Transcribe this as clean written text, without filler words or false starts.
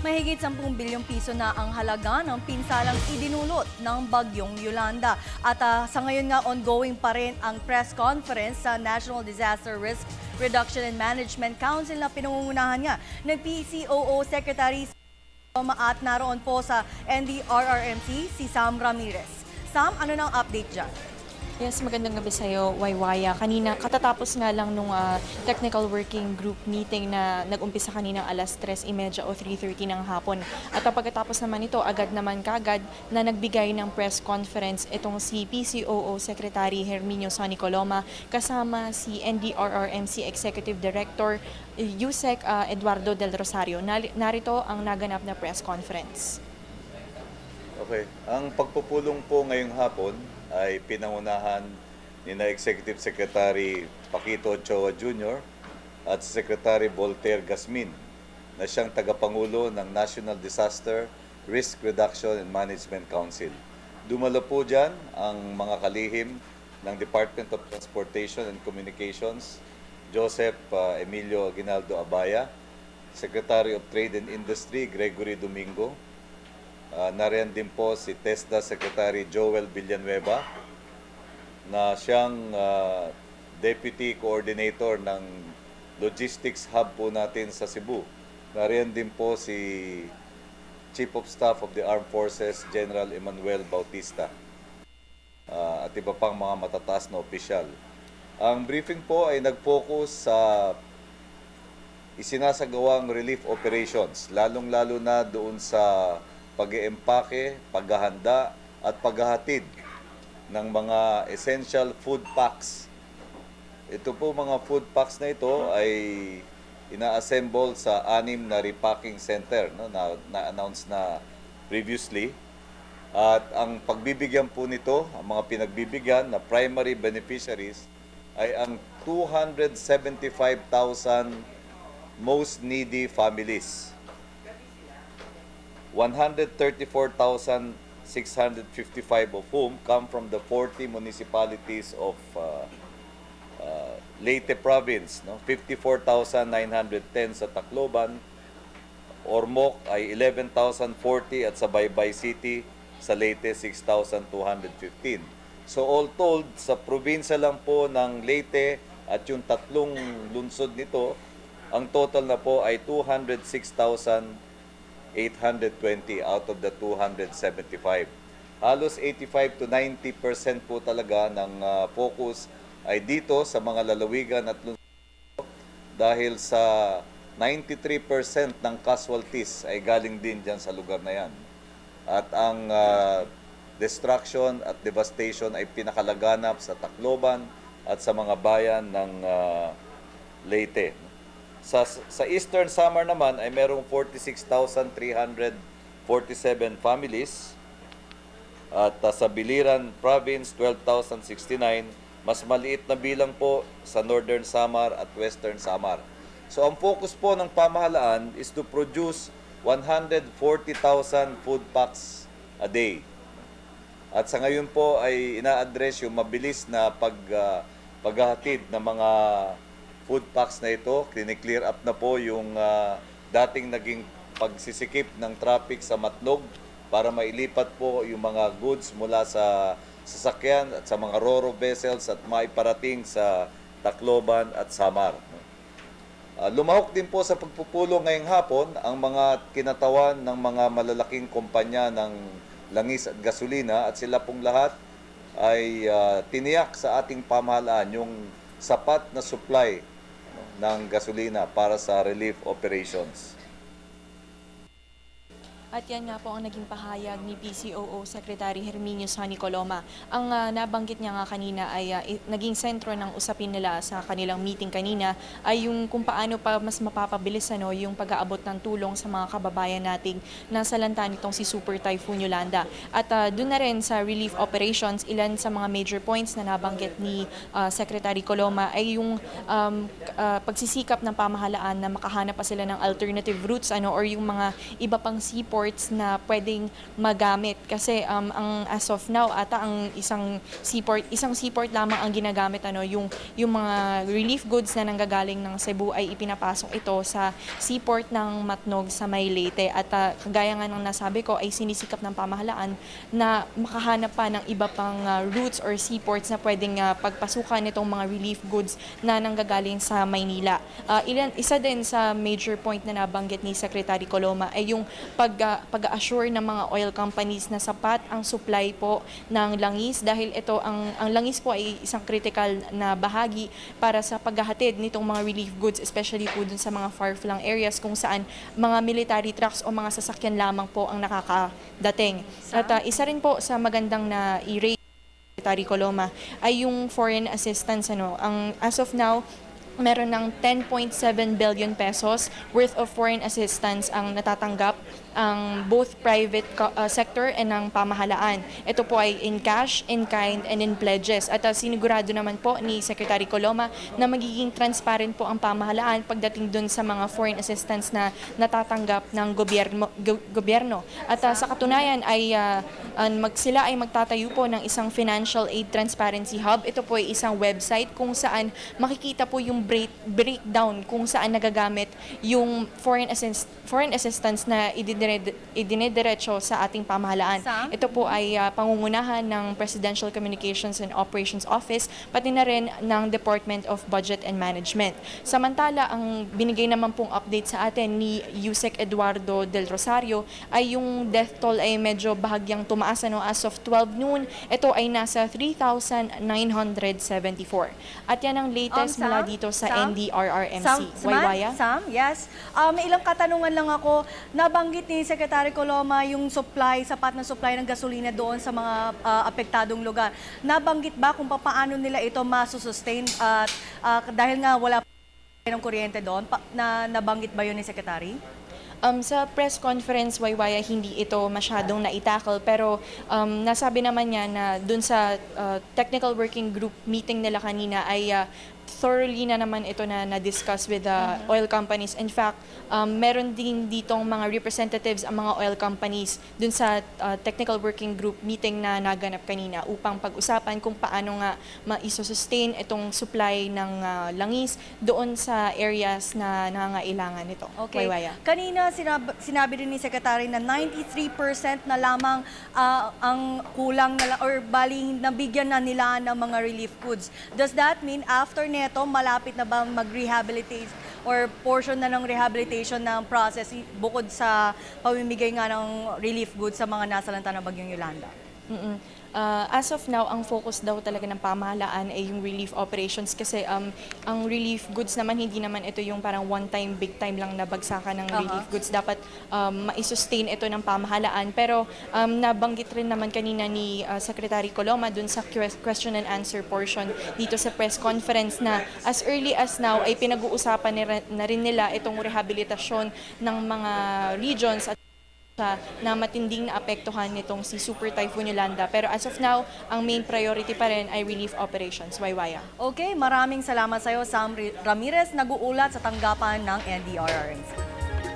Mahigit 10 bilyong piso na ang halaga ng pinsalang idinulot ng bagyong Yolanda. At sa ngayon nga ongoing pa rin ang press conference sa National Disaster Risk Reduction and Management Council na pinangungunahan nga ng PCOO Secretary at naroon po sa NDRRMC si Sam Ramirez. Sam, ano nang update dyan? Yes, magandang gabi sa iyo, Waywaya. Kanina, katatapos nga lang nung technical working group meeting na nag-umpisa kanina alas 3:30 o 3:30 ng hapon. At pagkatapos naman ito, agad naman kagad na nagbigay ng press conference itong si PCOO Secretary Herminio Sonny Coloma kasama si NDRRMC Executive Director Yusek Eduardo Del Rosario. Narito ang naganap na press conference. Okay. Ang pagpupulong po ngayong hapon ay pinangunahan ni na Executive Secretary Paquito Ochoa Jr. at Secretary Voltaire Gasmin na siyang tagapangulo ng National Disaster Risk Reduction and Management Council. Dumalo po dyan ang mga kalihim ng Department of Transportation and Communications, Joseph Emilio Aguinaldo Abaya, Secretary of Trade and Industry Gregory Domingo, nariyan din po si TESDA Secretary Joel Villanueva na siyang Deputy Coordinator ng Logistics Hub po natin sa Cebu. Nariyan din po si Chief of Staff of the Armed Forces General Emmanuel Bautista at iba pang mga matataas na opisyal. Ang briefing po ay nag-focus sa isinasagawang relief operations, lalong-lalo na doon sa pag-iempake, paghahanda at paghahatid ng mga essential food packs. Ito po mga food packs na ito ay ina-assemble sa 6 na repacking center na-announce na previously. At ang pagbibigyan po nito, ang mga pinagbibigyan na primary beneficiaries ay ang 275,000 most needy families. 134,655 of whom come from the 40 municipalities of Leyte Province. 54,910 sa Tacloban, Ormoc ay 11,040 at sa Baybay City sa Leyte 6,215. So all told, sa probinsya lang po ng Leyte at yung tatlong lungsod nito, ang total na po ay 206,820 out of the 275. Halos 85 to 90% po talaga ng focus ay dito sa mga lalawigan at lungsod dahil sa 93% ng casualties ay galing din dyan sa lugar na yan. At ang destruction at devastation ay pinakalaganap sa Tacloban at sa mga bayan ng Leyte. Sa Eastern Samar naman ay merong 46,347 families at sa Biliran Province 12,069, mas maliit na bilang po sa Northern Samar at Western Samar. So ang focus po ng pamahalaan is to produce 140,000 food packs a day. At sa ngayon po ay ina-address yung mabilis na paghahatid ng mga food packs na ito. Kline-clear up na po yung dating naging pagsisikip ng traffic sa Matnog para mailipat po yung mga goods mula sa sasakyan at sa mga ro-ro vessels at maiparating sa Tacloban at Samar. Lumahok din po sa pagpupulong ngayong hapon ang mga kinatawan ng mga malalaking kumpanya ng langis at gasolina at sila pong lahat ay tiniyak sa ating pamahalaan yung sapat na supply ng gasolina para sa relief operations. At yan nga po ang naging pahayag ni PCOO Secretary Herminio Sonny Coloma. Ang nabanggit niya nga kanina ay naging sentro ng usapin nila sa kanilang meeting kanina ay yung kung paano pa mas mapapabilis yung pag-aabot ng tulong sa mga kababayan nating nasa lanta nitong si Super Typhoon Yolanda. At doon na rin sa relief operations, ilan sa mga major points na nabanggit ni Secretary Coloma ay yung pagsisikap ng pamahalaan na makahanap pa sila ng alternative routes or yung mga iba pang seaport seaports na pwedeng magamit kasi ang as of now ata ang isang seaport lamang ang ginagamit yung mga relief goods na nanggagaling ng Cebu ay ipinapasok ito sa seaport ng Matnog sa may Leyte at kagaya nga ng nasabi ko ay sinisikap ng pamahalaan na makahanap pa ng iba pang routes or seaports na pwedeng pagpasukan nitong mga relief goods na nanggagaling sa Maynila. Isa din sa major point na nabanggit ni Secretary Coloma ay yung pag-assure ng mga oil companies na sapat ang supply po ng langis dahil ito ang langis po ay isang critical na bahagi para sa paghahatid nitong mga relief goods, especially po dun sa mga far-flung areas kung saan mga military trucks o mga sasakyan lamang po ang nakakadating. At isa rin po sa magandang na i-raise Secretary Coloma ay yung foreign assistance. As of now, meron ng 10.7 billion pesos worth of foreign assistance ang natatanggap ang both private sector and ang pamahalaan. Ito po ay in cash, in kind, and in pledges. At sinigurado naman po ni Secretary Coloma na magiging transparent po ang pamahalaan pagdating dun sa mga foreign assistance na natatanggap ng gobyerno. At sa katunayan ay sila ay magtatayo po ng isang financial aid transparency hub. Ito po ay isang website kung saan makikita po yung breakdown kung saan nagagamit yung foreign assistance na idinediretso sa ating pamahalaan. Ito po ay pangungunahan ng Presidential Communications and Operations Office pati na rin ng Department of Budget and Management. Samantala, ang binigay naman pong update sa atin ni Yusek Eduardo Del Rosario ay yung death toll ay medyo bahagyang tumaas. As of 12 noon, ito ay nasa 3,974. At yan ang latest mula dito sa NDRRMC. Waywaya? Sam, yes. May ilang katanungan lang ako. Nabanggit ni Secretary Coloma yung sapat na supply ng gasolina doon sa mga apektadong lugar. Nabanggit ba kung paano nila ito masusustain at dahil nga wala pa ng kuryente doon, nabanggit ba yun ni Secretary? Sa press conference, Waywaya, hindi ito masyadong na-tackle pero nasabi naman niya na dun sa technical working group meeting nila kanina ay thoroughly na naman ito na-discuss with the oil companies. In fact, meron din ditong mga representatives ang mga oil companies dun sa technical working group meeting na naganap kanina upang pag-usapan kung paano nga ma-sustain itong supply ng langis doon sa areas na nangangailangan nito. Okay. Waywaya. Kanina sinabi din ni Secretary na 93% na lamang ang kulang na or bali nabigyan na nila ng mga relief goods. Does that mean after neto malapit na ba mag-rehabilitate or portion na ng rehabilitation ng process bukod sa pamimigay nga ng relief goods sa mga nasalanta ng Bagyong Yolanda? As of now, ang focus daw talaga ng pamahalaan ay yung relief operations kasi ang relief goods naman, hindi naman ito yung parang one-time, big-time lang na bagsakan ng relief goods. Dapat ma-sustain ito ng pamahalaan. Pero nabanggit rin naman kanina ni Secretary Coloma dun sa question and answer portion dito sa press conference na as early as now ay pinag-uusapan na rin nila itong rehabilitasyon ng mga regions at na matinding naapektuhan nitong si Super Typhoon Yolanda. Pero as of now, ang main priority pa rin ay relief operations. Waywaya. Okay, maraming salamat sa iyo, Sam Ramirez, nag-uulat sa tanggapan ng NDRRMC.